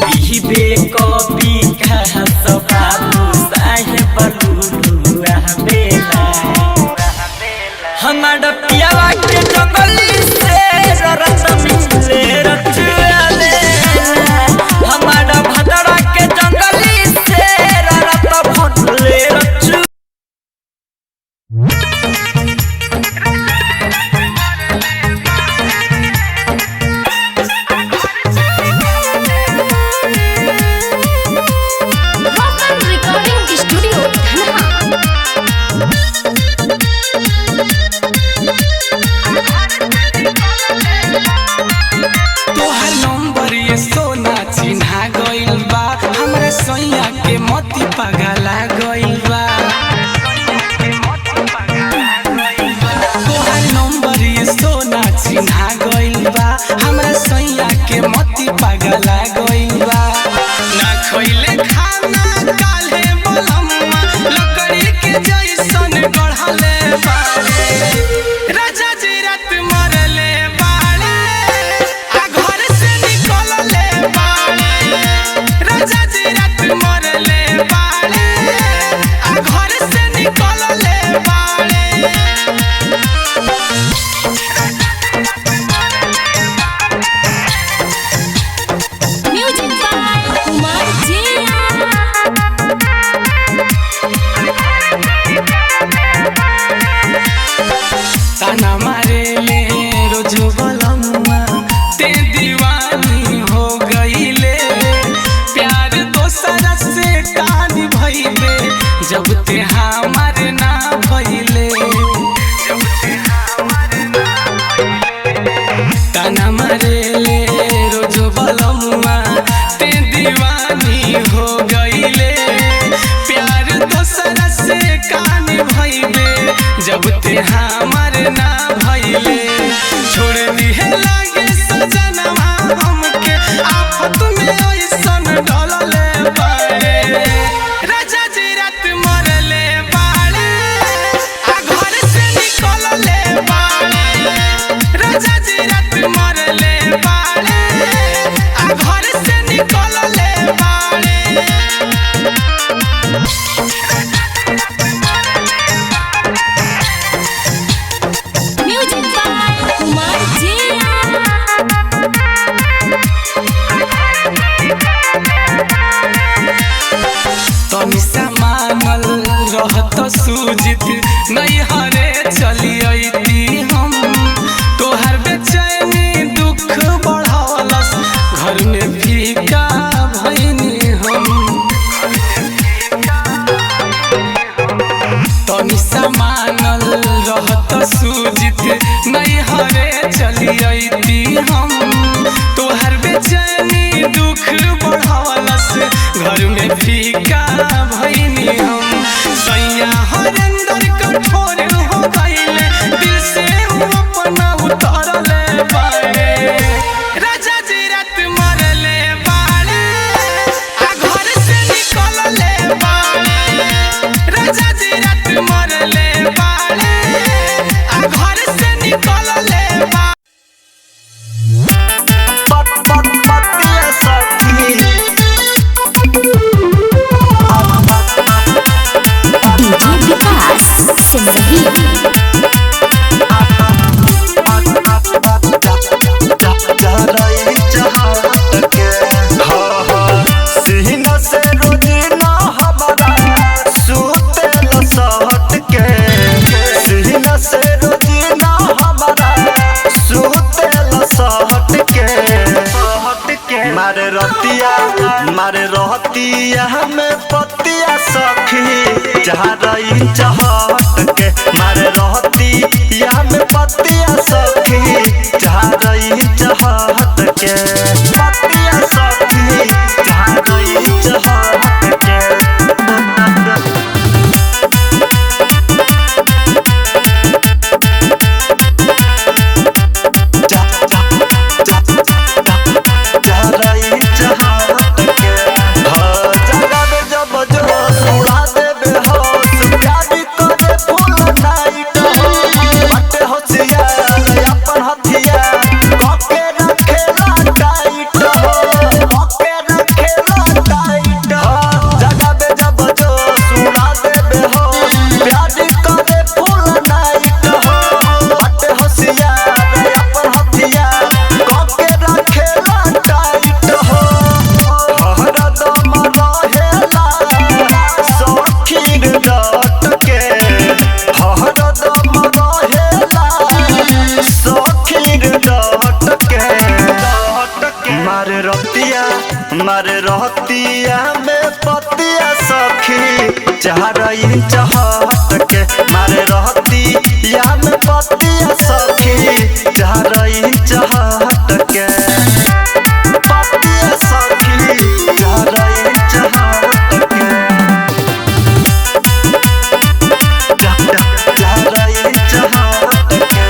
बिहबे कॉपी खास बाबू साहेब लुलुआ बेला हमारा पियावा के जंगली से ररत मिले रचुआ देला हमारा भदरा के जंगली से ररत भरले रचुआ Vocal Recording Studio, Dhanha. तोहरा ना भइले छोड़ दिहे लागे सजनवा हमके आफत में ऐसन डलले बाड़े राजा जी रात मरले बाड़े आ घर से निकलले बाड़े राजा जी रात मरले बाड़े आ घर से निकलले बाड़े म्यूजिक बाय कुमार जिया। तनिसा मानल रहत सूजित नहीं हरे चली अइती हम तोहर बेचैनी दुख बढ़ावलस घर में फीका भइनी हम तनिसा मानल रहत सूजित नहीं हरे चली अइती हम तोहर बेचैनी दुख बढ़ावलस घर में फीका भइनी हम सैया हरेंद्र कठोर हो गइले दिल से वो अपना उतारले बाड़े राजा जी रात मरले बाड़े आ घर से निकलले बाड़े राजा जी रात मरले बाड़े आ घर से निकलले बाड़े पतिया सखी डीजे विकास सिंधी। सीना से रोजीना हमारा सुतेल सहट के सीना से रोजीना हमारा सुतेल सहट के मारे रहतिया में पतिया सखी जहाँ रही चहट के मारे रहतिया में पतिया सखी जहाँ रही चहट के पतिया सखी जहाँ रही चहट के मारे रहतिया में पतिया सखी चार इंच हट के मारे रहतिया में पतिया सखी चार इंच हट के पतिया सखी चार इंच हट के चार इंच हट के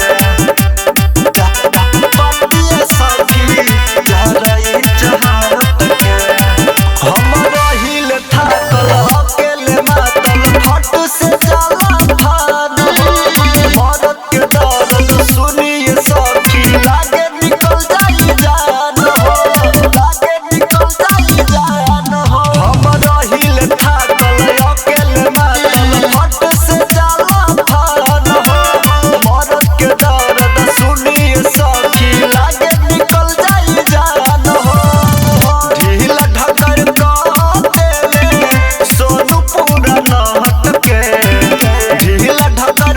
पतिया सखी चार इंच हट के हम रहिल थाकल अकेले मातल फट से जाला भान मरद के दर्द सुनिए सखी लागे निकल जाई जान हो लागे निकल जाई जान हो हम रहिल थाकल अकेले मातल फट से जाला भान हो मरद के दर्द सुनिए सखी लागे निकल जाई जान हो ढीला ढकर सोनू पूरा नहट के ढीला ढकर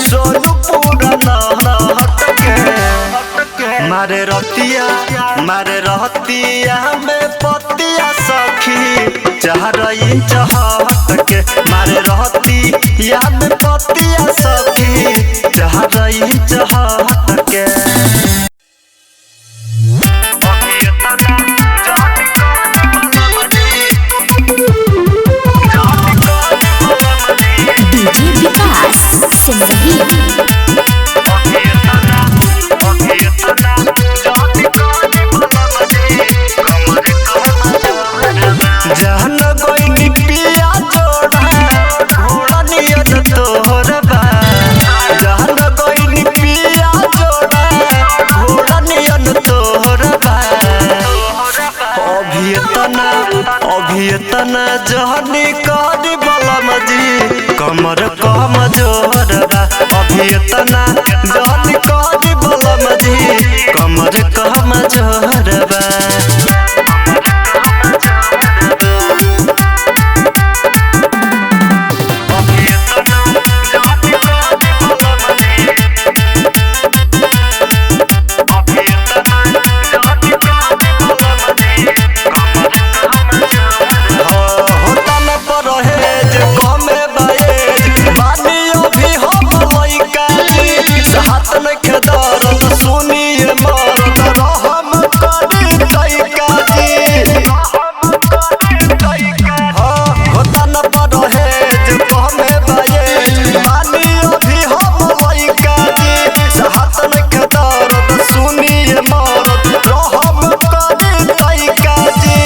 सोनू पूरा नहट के मारे रहतिया में पतिया सखी चार इंच हट के मारे रहतिया में पतिया सखी चार इंच हट के डीजे विकास सिंधी। जहन गोइनी पिया जोड़ा घोड़ा नियत तोहर बा जहन गोइनी पिया जोड़ा घोड़ा नियत तोहर बा अभियतना जहनी करी बलम जी कमर कम जोर बा अभियतना जहनी करी बलम जी कमर कम जोर बा सुनिए मरद रहम करी तैका जी होता न परहेज कहमे बायेज बानी अभी हम लइका जी साहत न दर्द सुनिए मरद रहम करी तैका जी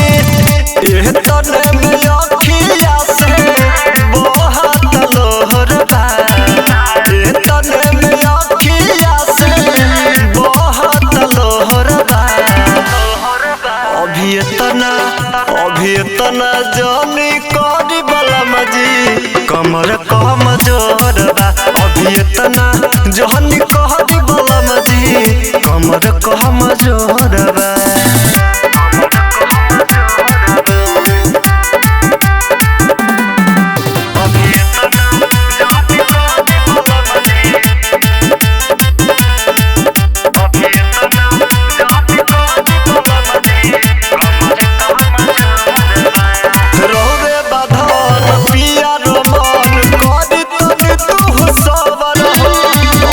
एह तने में अखिया से बहुत लोहर बा एह तने में अखिया से बहुत लोहर बा अभियतना जानी करी बलम जी कमर कम जोर बा अभियतना जानी करी बलम जी कमर कम जोर बा रोवे बाधन पिया रोमन करी तनी तू सबर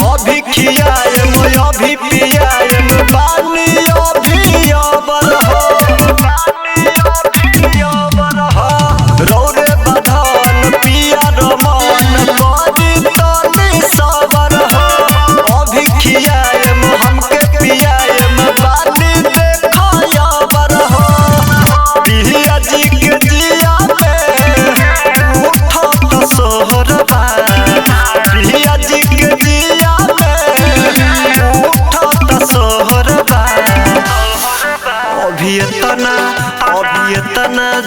अभी खियाए अभी पियाए बानी अभी अबर रोवे बाधन पिया रोमन करी तनी सबर अभी खियाए हमके पियाए बानी देखा अबर पिया जी के जिया में उठत सोहर बा पिया जी के जिया में उठत सोहर बा अभियतना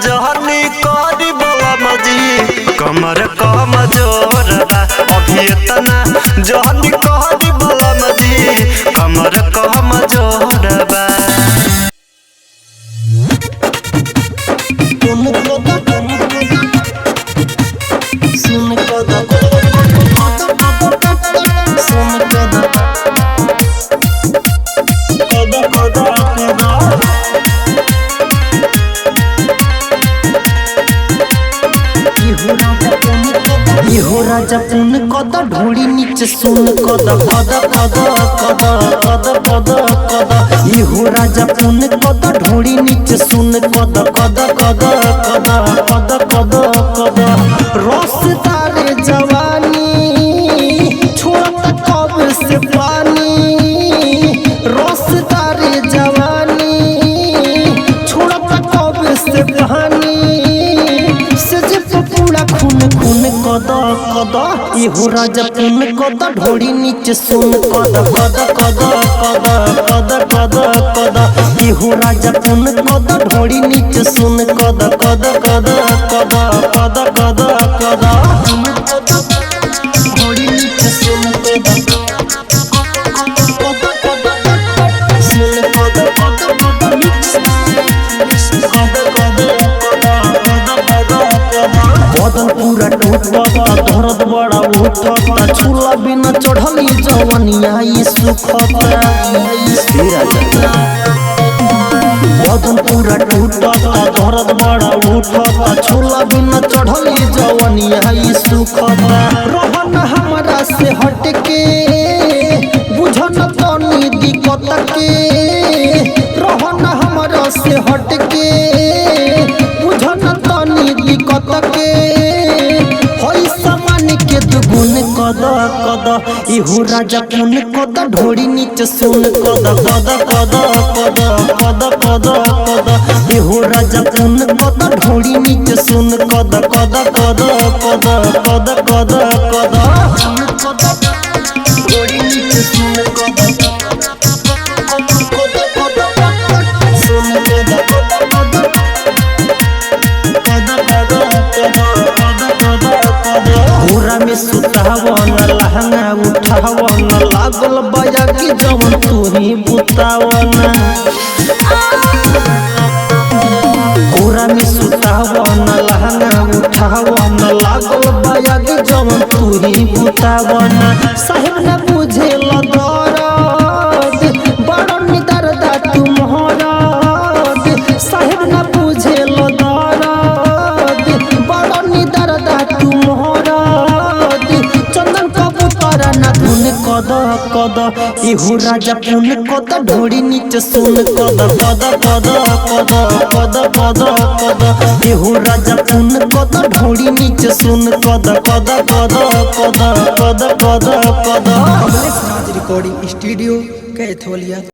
जहनी करी बलम जी कमर कम जोर बा अभियतना जहनी करी बलम जी कमर कम जोर बा इहो राजा पुन कद ढोड़ी नीचे सुन कद कद कद कद कद कद कद इहो राजा पुन कद ढोड़ी नीचे सुन कद कद कद कद कद कद कद रस तारे जवानी छोड़त कब से पानी रस तारे जवानी छोड़त कब से पानी पूरा खून खून कद कद इहो राजा पुन कद ढोड़ी नीचे सुन कद कद कद कद कद कद कद इहो राजा पुन कद ढोड़ी नीचे सुन कद कद कद कद कद कद कद ढोड़ी नीचे सुन कद सुन कद कद बदन पूरा टूटता दर्द बड़ा उठता छुला बिना चढ़ली जवनिया ई सुखता बदन पूरा टूटता दर्द बड़ा उठता छुला बिना चढ़ली जवनिया ई सुखता रहन हमरा से हटके बुझन तनी दिक्कत के रहन हमरा से हटके बुझन तनी दिक्कत के होई सामान के दुगुन कद कद इहु राजा पुन कद ढोड़ी नीचे सुन कद कद कद कद कद कद कद इहु राजा पुन कद ढोड़ी नीचे सुन कद कद कद कद कद कद कद ढोड़ी नीचे सुन कद पूरा में सुतावन लहंगा उठावन लागल बया की जवन तू ही बुतावन पूरा में सुतावन लहंगा उठावन लागल बया की जवन तू ही बुतावन साहिब न बुझे दर्द बड़ निदरदा तू मोहरद साहिब न बुझे दर्द बड़ निदरदा तू मोहरद चंदन कबूतर न धुन कद कद इहु राजा पुन कद ढोड़ी नीचे सुन कद कद कद कद कद कद कद इहु राजा पुन कद ढोड़ी नीचे सुन कद कद कद कद कद कद कद रिकॉर्डिंग स्टूडियो कैथोलिया।